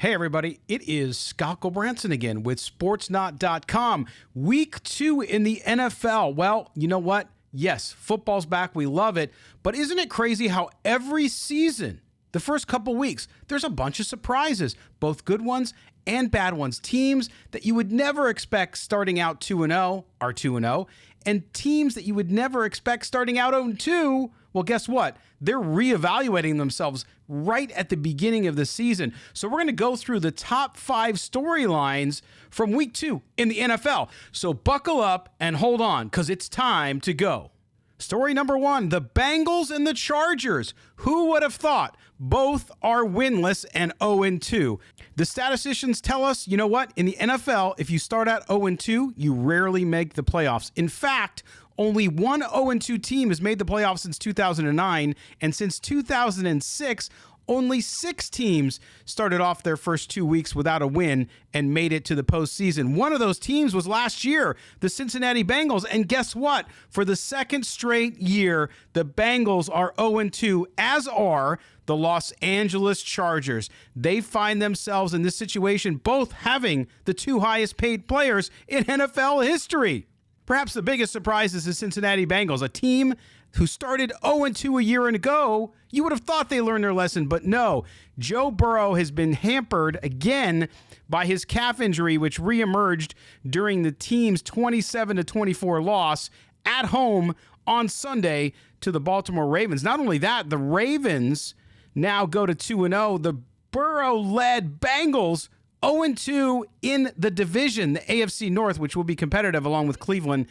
Hey everybody, it is Scott Gulbransen again with Sportsnaut.com. Week 2 in the NFL. Well, you know what? Yes, football's back. We love it. But isn't it crazy how every season, the first couple weeks, there's a bunch of surprises, both good ones and bad ones. Teams that you would never expect starting out 2-0 are 2-0, and teams that you would never expect starting out 0-2, well, guess what? They're reevaluating themselves right at the beginning of the season. So we're going to go through the top 5 storylines from week 2 in the NFL. So buckle up and hold on, because it's time to go. Story number 1, the Bengals and the Chargers. Who would have thought? Both are winless and 0-2. The statisticians tell us, you know what? In the NFL, if you start out 0-2, you rarely make the playoffs. In fact, only one 0-2 team has made the playoffs since 2009, and since 2006, only 6 teams started off their first 2 weeks without a win and made it to the postseason. One of those teams was last year, the Cincinnati Bengals. And guess what? For the second straight year, the Bengals are 0-2, as are the Los Angeles Chargers. They find themselves in this situation, both having the 2 highest paid players in NFL history. Perhaps the biggest surprise is the Cincinnati Bengals, a team who started 0-2 a year ago. You would have thought they learned their lesson, but no. Joe Burrow has been hampered again by his calf injury, which reemerged during the team's 27-24 loss at home on Sunday to the Baltimore Ravens. Not only that, the Ravens now go to 2-0. The Burrow-led Bengals 0-2 in the division, the AFC North, which will be competitive along with Cleveland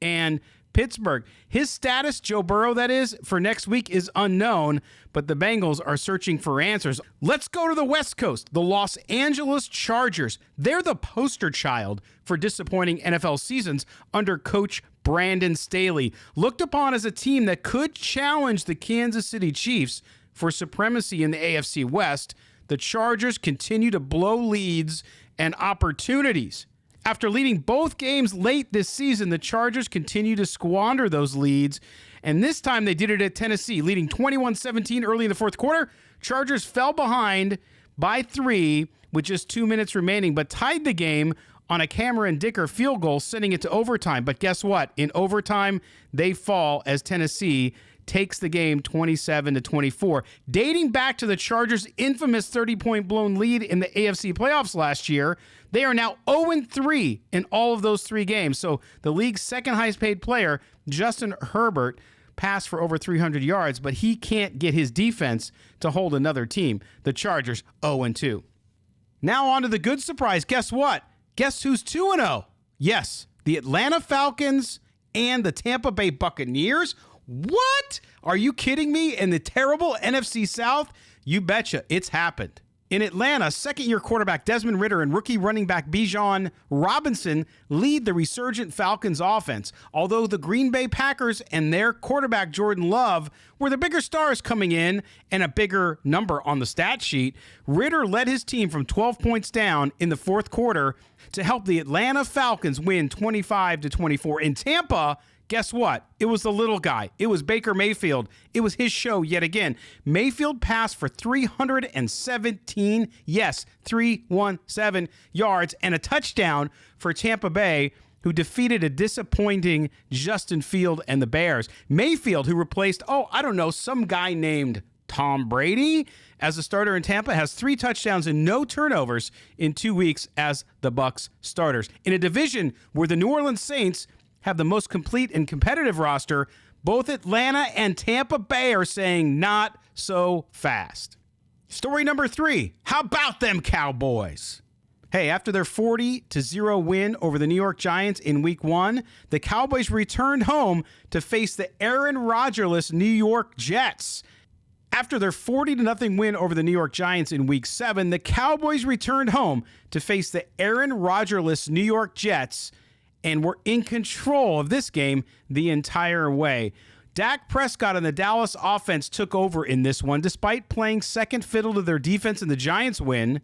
and Pittsburgh. His status, Joe Burrow that is, for next week is unknown, but the Bengals are searching for answers. Let's go to the West Coast, the Los Angeles Chargers. They're the poster child for disappointing NFL seasons under coach Brandon Staley. Looked upon as a team that could challenge the Kansas City Chiefs for supremacy in the AFC West, the Chargers continue to blow leads and opportunities. After leading both games late this season, the Chargers continue to squander those leads, and this time they did it at Tennessee, leading 21-17 early in the fourth quarter. Chargers fell behind by 3 with just 2 minutes remaining, but tied the game on a Cameron Dicker field goal, sending it to overtime. But guess what? In overtime, they fall as Tennessee takes the game 27-24. Dating back to the Chargers' infamous 30-point blown lead in the AFC playoffs last year, they are now 0-3 in all of those 3 games. So the league's second highest paid player, Justin Herbert, passed for over 300 yards, but he can't get his defense to hold another team. The Chargers 0-2. Now on to the good surprise. Guess what? Guess who's 2-0? Yes, the Atlanta Falcons and the Tampa Bay Buccaneers. What? Are you kidding me? In the terrible NFC South? You betcha, it's happened. In Atlanta, second-year quarterback Desmond Ridder and rookie running back Bijan Robinson lead the resurgent Falcons offense. Although the Green Bay Packers and their quarterback Jordan Love were the bigger stars coming in and a bigger number on the stat sheet, Ridder led his team from 12 points down in the fourth quarter to help the Atlanta Falcons win 25-24. In Tampa, guess what? It was the little guy. It was Baker Mayfield. It was his show yet again. Mayfield passed for 317, yes, 317 yards and a touchdown for Tampa Bay, who defeated a disappointing Justin Field and the Bears. Mayfield, who replaced, some guy named Tom Brady as a starter in Tampa, has 3 touchdowns and no turnovers in 2 weeks as the Bucs starters. In a division where the New Orleans Saints have the most complete and competitive roster, both Atlanta and Tampa Bay are saying not so fast. Story number 3, how about them Cowboys? Hey, after their 40-0 win over the New York Giants in week 1, the Cowboys returned home to face the Aaron Rodgers-less New York Jets. After their 40-0 win over the New York Giants in week 7, the Cowboys returned home to face the Aaron Rodgers-less New York Jets and were in control of this game the entire way. Dak Prescott and the Dallas offense took over in this one. Despite playing second fiddle to their defense in the Giants win,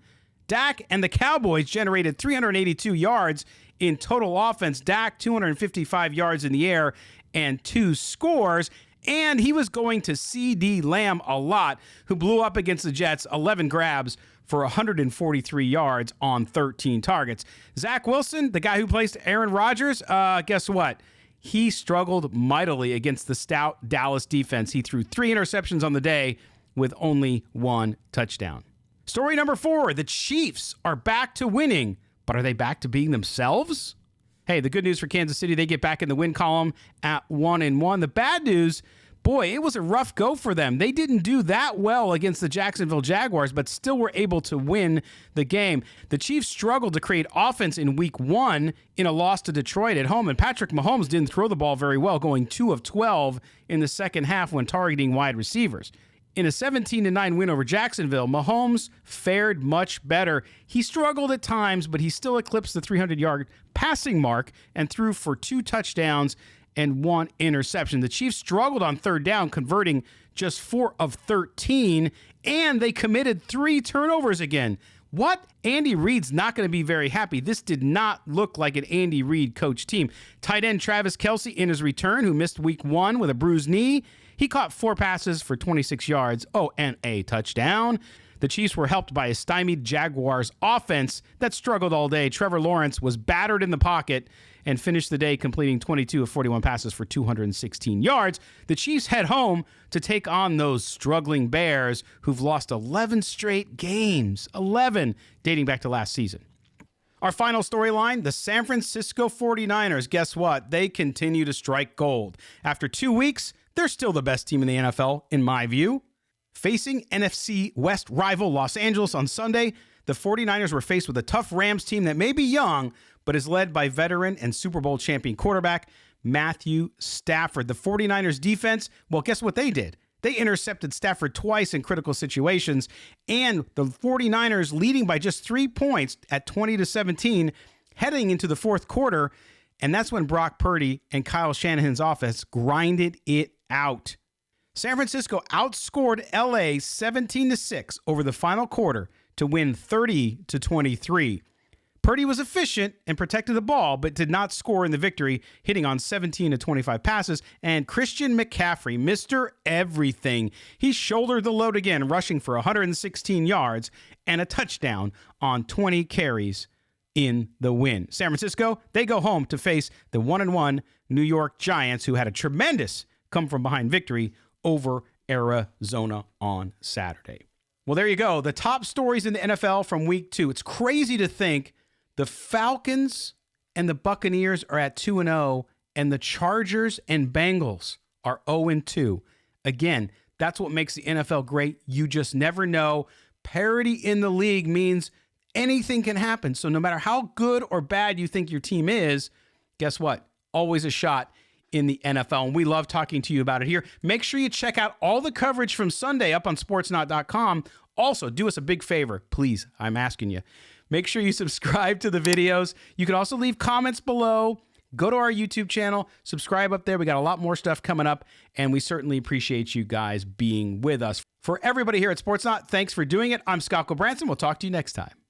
Dak and the Cowboys generated 382 yards in total offense. Dak, 255 yards in the air and 2 scores. And he was going to C.D. Lamb a lot, who blew up against the Jets, 11 grabs for 143 yards on 13 targets. Zach Wilson, the guy who placed Aaron Rodgers, guess what? He struggled mightily against the stout Dallas defense. He threw 3 interceptions on the day with only 1 touchdown. Story number 4, the Chiefs are back to winning, but are they back to being themselves? Hey, the good news for Kansas City, they get back in the win column at 1-1. The bad news, boy, it was a rough go for them. They didn't do that well against the Jacksonville Jaguars, but still were able to win the game. The Chiefs struggled to create offense in week 1 in a loss to Detroit at home, and Patrick Mahomes didn't throw the ball very well, going 2 of 12 in the second half when targeting wide receivers. In a 17-9 win over Jacksonville, Mahomes fared much better. He struggled at times, but he still eclipsed the 300-yard passing mark and threw for 2 touchdowns and 1 interception. The Chiefs struggled on third down, converting just 4 of 13, and they committed 3 turnovers again. What? Andy Reid's not going to be very happy. This did not look like an Andy Reid coach team. Tight end Travis Kelce in his return, who missed week 1 with a bruised knee. He caught 4 passes for 26 yards, and a touchdown. The Chiefs were helped by a stymied Jaguars offense that struggled all day. Trevor Lawrence was battered in the pocket and finished the day completing 22 of 41 passes for 216 yards. The Chiefs head home to take on those struggling Bears who've lost 11 straight games, 11 dating back to last season. Our final storyline, the San Francisco 49ers. Guess what? They continue to strike gold. After 2 weeks, they're still the best team in the NFL, in my view. Facing NFC West rival Los Angeles on Sunday, the 49ers were faced with a tough Rams team that may be young, but is led by veteran and Super Bowl champion quarterback Matthew Stafford. The 49ers defense, well, guess what they did? They intercepted Stafford twice in critical situations, and the 49ers leading by just 3 points at 20-17 heading into the fourth quarter, and that's when Brock Purdy and Kyle Shanahan's offense grinded it out. San Francisco outscored LA 17-6 over the final quarter to win 30-23. Purdy was efficient and protected the ball, but did not score in the victory, hitting on 17-25 passes. And Christian McCaffrey, Mr. Everything, he shouldered the load again, rushing for 116 yards and a touchdown on 20 carries in the win. San Francisco, they go home to face the 1-1 New York Giants, who had a tremendous come-from-behind victory over Arizona on Saturday. Well, there you go. The top stories in the NFL from week 2. It's crazy to think the Falcons and the Buccaneers are at 2-0, and the Chargers and Bengals are 0-2. Again, that's what makes the NFL great. You just never know. Parity in the league means anything can happen. So no matter how good or bad you think your team is, guess what? Always a shot in the NFL, and we love talking to you about it here. Make sure you check out all the coverage from Sunday up on Sportsnaut.com. Also, do us a big favor, please. I'm asking you. Make sure you subscribe to the videos. You can also leave comments below. Go to our YouTube channel, subscribe up there. We got a lot more stuff coming up, and we certainly appreciate you guys being with us. For everybody here at Sportsnaut, thanks for doing it. I'm Scott Gulbransen. We'll talk to you next time.